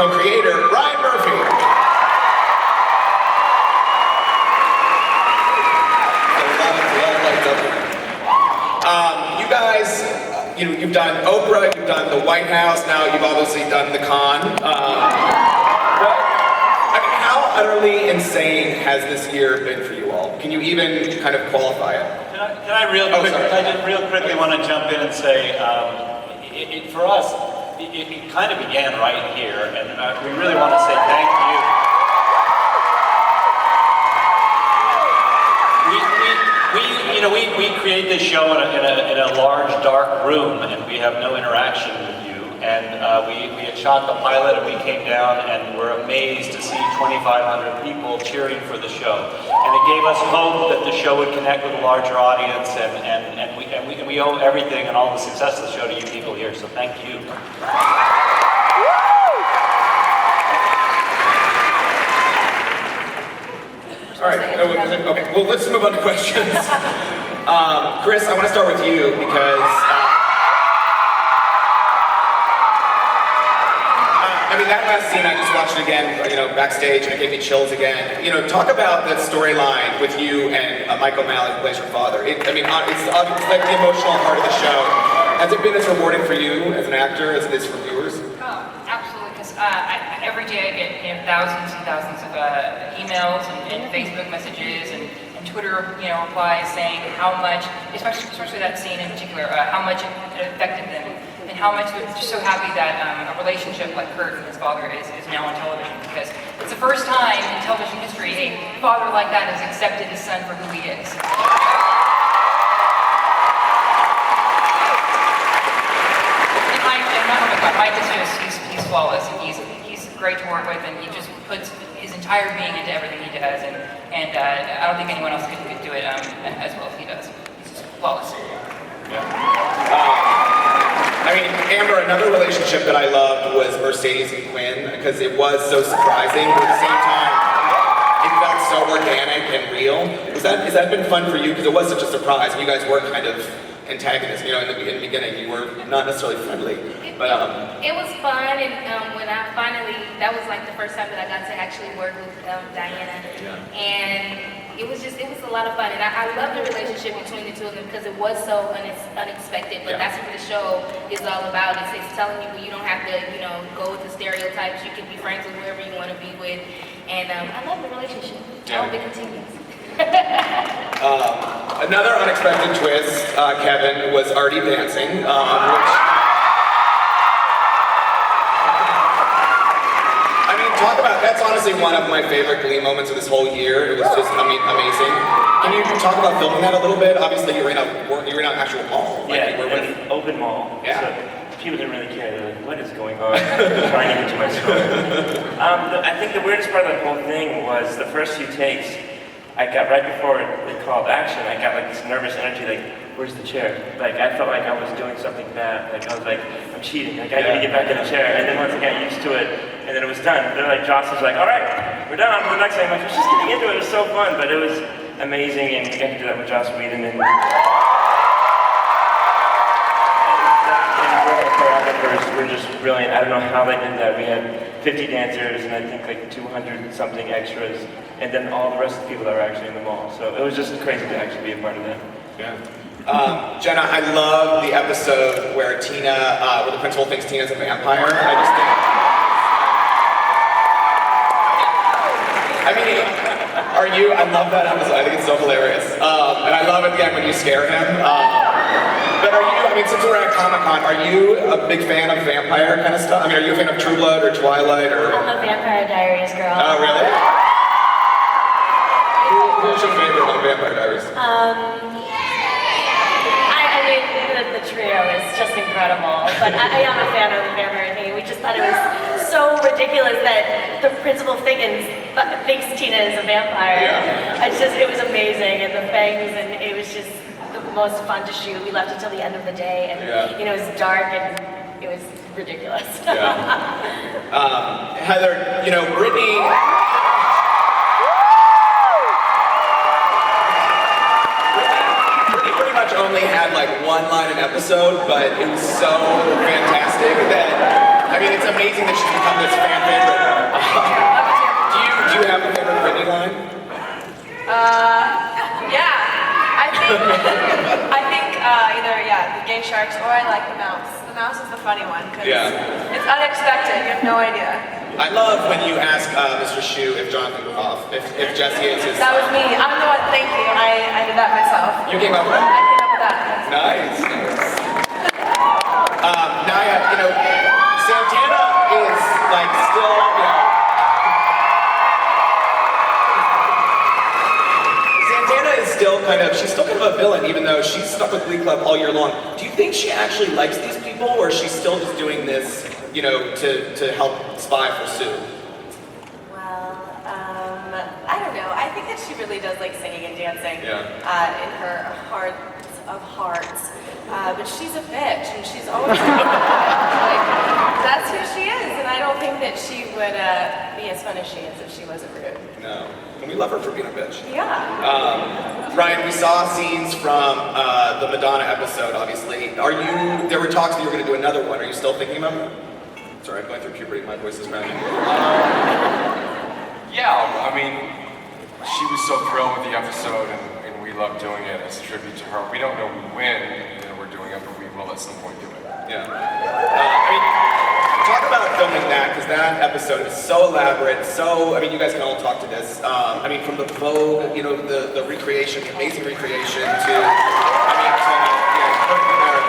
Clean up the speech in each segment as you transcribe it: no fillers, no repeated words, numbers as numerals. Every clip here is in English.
co-creator, Ryan Murphy. You guys, you've done Oprah, you've done the White House, now you've obviously done the con. How utterly insane has this year been for you all? Can you even kind of qualify it? Can I just real quickly want to jump in and say, for us, it kind of began right here, and we really want to say thank you. We create this show in a large, dark room, and we have no interaction with you. And we had shot the pilot, and we came down, and we're amazed to see 2,500 people cheering for the show. And it gave us hope that the show would connect with a larger audience, and we owe everything and all the success of the show to you people here. So thank you. All right, okay, well, let's move on to questions. Chris, I want to start with you because, that last scene, I just watched it again, backstage, and it gave me chills again. Talk about the storyline with you and Michael Malley, who plays your father. It's like the emotional heart of the show. Has it been as rewarding for you as an actor as it is for viewers? Oh, absolutely, because every day I get thousands and thousands of emails and Facebook messages and Twitter replies saying how much, especially that scene in particular, how much it affected them and how much they're just so happy that a relationship like Kurt and his father is now on television, because it's the first time in television history a father like that has accepted his son for who he is. Mike is he's flawless, and he's great to work with, and he just puts his entire being into everything he does, and I don't think anyone else could do it as well as he does. He's just flawless. Yeah. Amber, another relationship that I loved was Mercedes and Quinn, because it was so surprising, but at the same time, it felt so organic and real. Has that been fun for you? Because it was such a surprise, and you guys were kind of antagonists. In the beginning, you were not necessarily friendly. But it was fun, and when I finally, that was like the first time that I got to actually work with Diana, and it was a lot of fun, and I love the relationship between the two of them because it was so unexpected. But that's what the show is all about. It's telling people you don't have to, go with the stereotypes. You can be friends with whoever you want to be with, and I love the relationship. I hope it continues. Another unexpected twist, Kevin, was Artie dancing, which. Talk about, that's honestly one of my favorite Glee moments of this whole year. It was just, amazing. Can you talk about filming that a little bit? Obviously, you were in an actual mall. An open mall. Yeah. So people didn't really care. They're like, what is going on? Trying to get to my story. I think the weirdest part of the whole thing was the first few takes. I got, right before they called action, I got this nervous energy, where's the chair? I felt like I was doing something bad. I was I'm cheating. I need to get back in the chair. And then once I got used to it, and then it was done. They're Joss was all right, we're done on to the next thing. I was just getting into it. It was so fun, but it was amazing, and you got to do that with Joss Whedon. And the choreographers were just brilliant. I don't know how they did that. We had 50 dancers, and I think 200 something extras, and then all the rest of the people that were actually in the mall. So it was just crazy to actually be a part of that. Yeah. Jenna, I love the episode where where the principal thinks Tina's a vampire. I just think. I love that episode. I think it's so hilarious. And I love at the end when you scare him. But since we're at Comic-Con, are you a big fan of vampire kind of stuff? Are you a fan of True Blood or Twilight or? I'm a Vampire Diaries girl. Oh, really? Who's your favorite on Vampire Diaries? The trio is just incredible, but I am a fan of the vampire thing. We just thought it was so ridiculous that the principal thinks Tina is a vampire. Yeah. It was amazing, and the fangs, and it was just the most fun to shoot. We left until the end of the day, and it was dark, and it was ridiculous. Heather, Brittany. Only had one line an episode, but it was so fantastic that it's amazing that she's become this fan I think either, the gay sharks or I like the mouse. The mouse is the funny one because it's unexpected. You have no idea. I love when you ask Mr. Shu if Jonathan Groff, if Jesse is his That was me. I'm the one, thank you. I did that myself. You came up with I that? came up with that. Nice. Naya, Santana is like still, Santana is still she's still kind of a villain, even though she's stuck with Glee Club all year long. Do you think she actually likes these people, or she's still just doing this, to help spy for Sue? Well, I don't know. I think that she really does like singing and dancing in her heart of hearts. But she's a bitch, and she's always like, that's who she is. And I don't think that she would be as fun as she is if she wasn't rude. No. And we love her for being a bitch. Yeah. Ryan, we saw scenes from the Madonna episode, obviously. There were talks that you were going to do another one. Are you still thinking about it? Sorry, I'm going through puberty. My voice is cracking. Yeah, I mean, she was so thrilled with the episode, and we love doing it as a tribute to her. We don't know when we're doing it, but we will at some point do it. Yeah. Talk about filming that, because that episode is so elaborate, you guys can all talk to this. From the Vogue, the recreation, the amazing recreation, to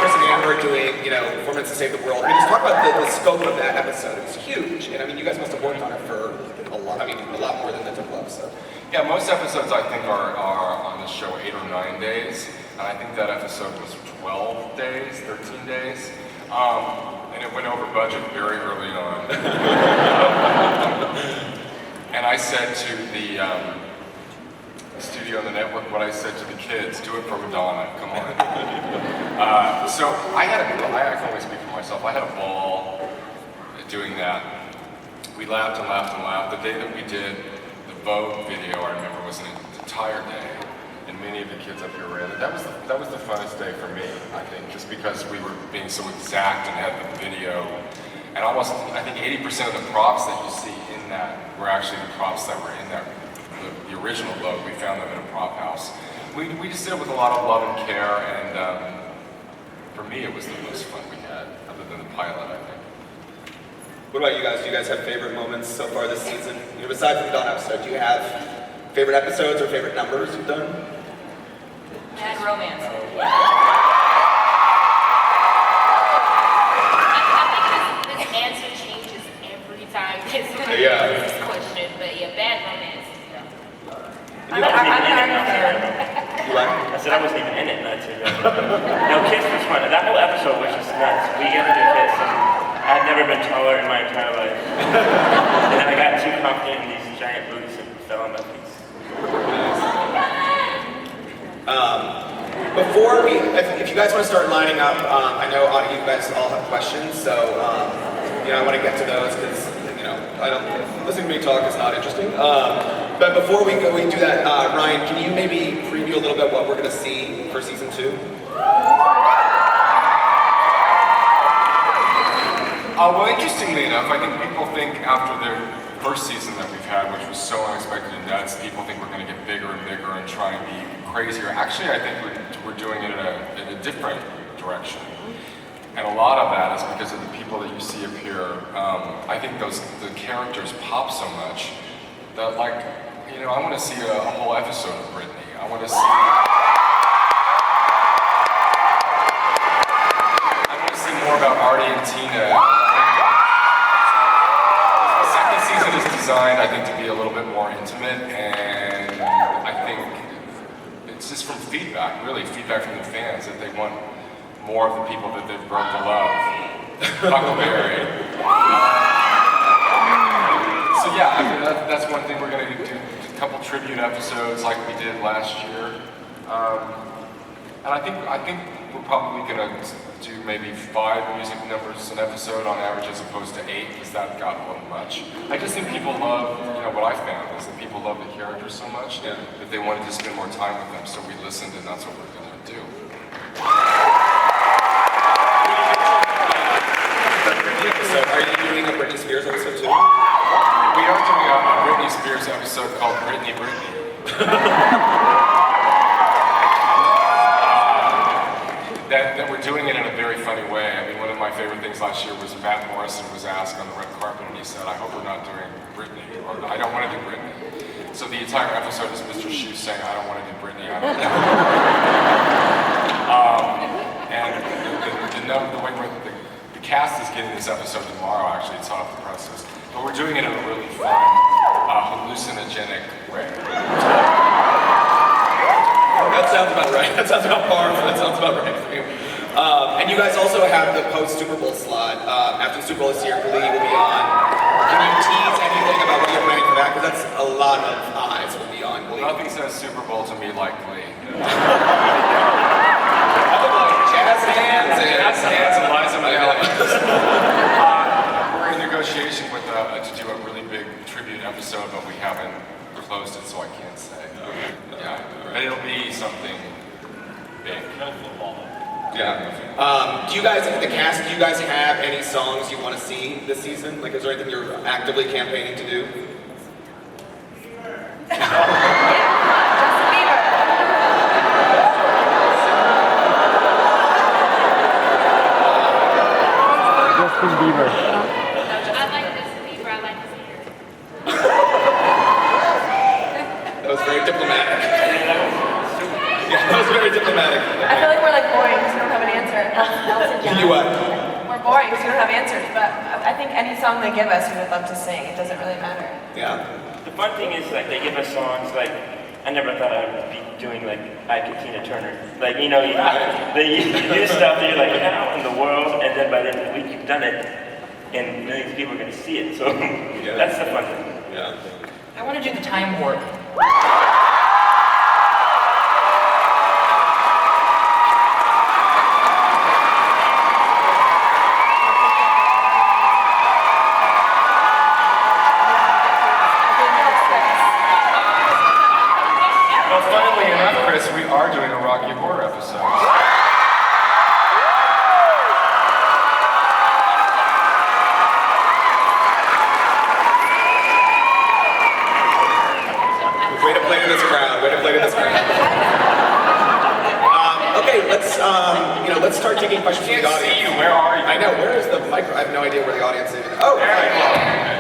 Chris and Amber doing, Performance to Save the World. Just talk about the scope of that episode. It was huge, and you guys must have worked on it for a lot more than the took love, so. Yeah, most episodes I think are on the show 8 or 9 days, and I think that episode was 12 days, 13 days. And it went over budget very early on. And I said to the studio and the network what I said to the kids, do it for Madonna, come on. So I can only speak for myself, I had a ball doing that. We laughed and laughed and laughed. The day that we did the Vogue video, I remember, was an entire day. And many of the kids up here were in it. That was the funnest day for me, I think, just because we were being so exact and had the video. And almost, I think 80% of the props that you see in that were actually the props that were in that, the original Vogue. We found them in a prop house. We just did it with a lot of love and care, and for me it was the most fun we had, other than the pilot, I think. What about you guys? Do you guys have favorite moments so far this season? Besides the Dawn episode, do you have favorite episodes or favorite numbers you've done? Bad romance. I think this answer changes every time this question, but bad romance. I wasn't even in it, not to You like? I said I wasn't even in it, not to No, Kiss was fun. That whole episode was just nuts. We get to do Kiss, and I'd never been taller in my entire life. And then I got too confident in these giant boots and fell on my feet. If you guys want to start lining up, I know you guys all have questions, so I want to get to those because listening to me talk is not interesting. But before we do that, Ryan, can you maybe preview a little bit what we're going to see for season 2? Well, interestingly enough, I think people think after the first season that we've had, which was so unexpected and nuts, people think we're going to get bigger and bigger and try and be crazier. Actually, I think we're doing it in a different direction. And a lot of that is because of the people that you see up here. I think the characters pop so much that, I want to see a whole episode of Britney. I want to see more about Artie and Tina. The second season is designed, I think, to be a little bit more intimate, and I think it's just from feedback, really, feedback from the fans, that they want more of the people that they've grown to love. Huckleberry. So yeah, that's one thing we're going to do, a couple tribute episodes like we did last year. And I think we're probably going to do maybe 5 music numbers an episode on average as opposed to 8, because that got a little much. I just think people love, what I found is that people love the characters so much that they wanted to spend more time with them, so we listened, and that's what we're going to do. So are you doing a Britney Spears episode too? We are doing a Britney Spears episode called Britney. last year was Matt Morrison was asked on the red carpet, and he said, "I hope we're not doing Britney," or "I don't want to do Britney." So the entire episode is Mr. Shoe saying, "I don't want to do Britney." I don't and the way the cast is getting this episode tomorrow. Actually, it's hot off the presses, but we're doing it in a really fun, hallucinogenic way. That sounds about right. That sounds about par. That sounds about right for you. And you guys also have the post-Super Bowl slot. After the Super Bowl this year, Glee will be on. Can you tease anything about what you're planning for that? Because that's a lot of eyes will be on Glee. Nothing says Super Bowl to me like Glee. Jazz hands and Liza Minnelli. We're in negotiation with to do a really big tribute episode, but we haven't closed it, so I can't say. Yeah, but it'll be something big. Yeah. Do you guys, the cast, do you guys have any songs you want to see this season? Like, is there anything you're actively campaigning to do? Justin Bieber. I like Justin Bieber. I like his hair. That was very diplomatic. Yeah, that was very diplomatic. I feel like we're like boring because we don't have an answer. You what? We're boring because we don't have answers, but I think any song they give us, we would love to sing. It doesn't really matter. Yeah. The fun thing is, like, they give us songs, like, I never thought I would be doing, like, I Could Tina Turner. Like, you know, you do stuff that you're like, how in the world? And then by the end of the week, you've done it, and millions of people are going to see it. So that's the fun thing. Yeah. I want to do the time warp. Well, funnily enough, Chris, we are doing a Rocky Horror episode. Way to play to this crowd. Way to play to this crowd. Okay, let's start taking questions from the Can't audience. see you. Where are you? I know. Where is the micro? I have no idea where the audience is. Oh, There you go.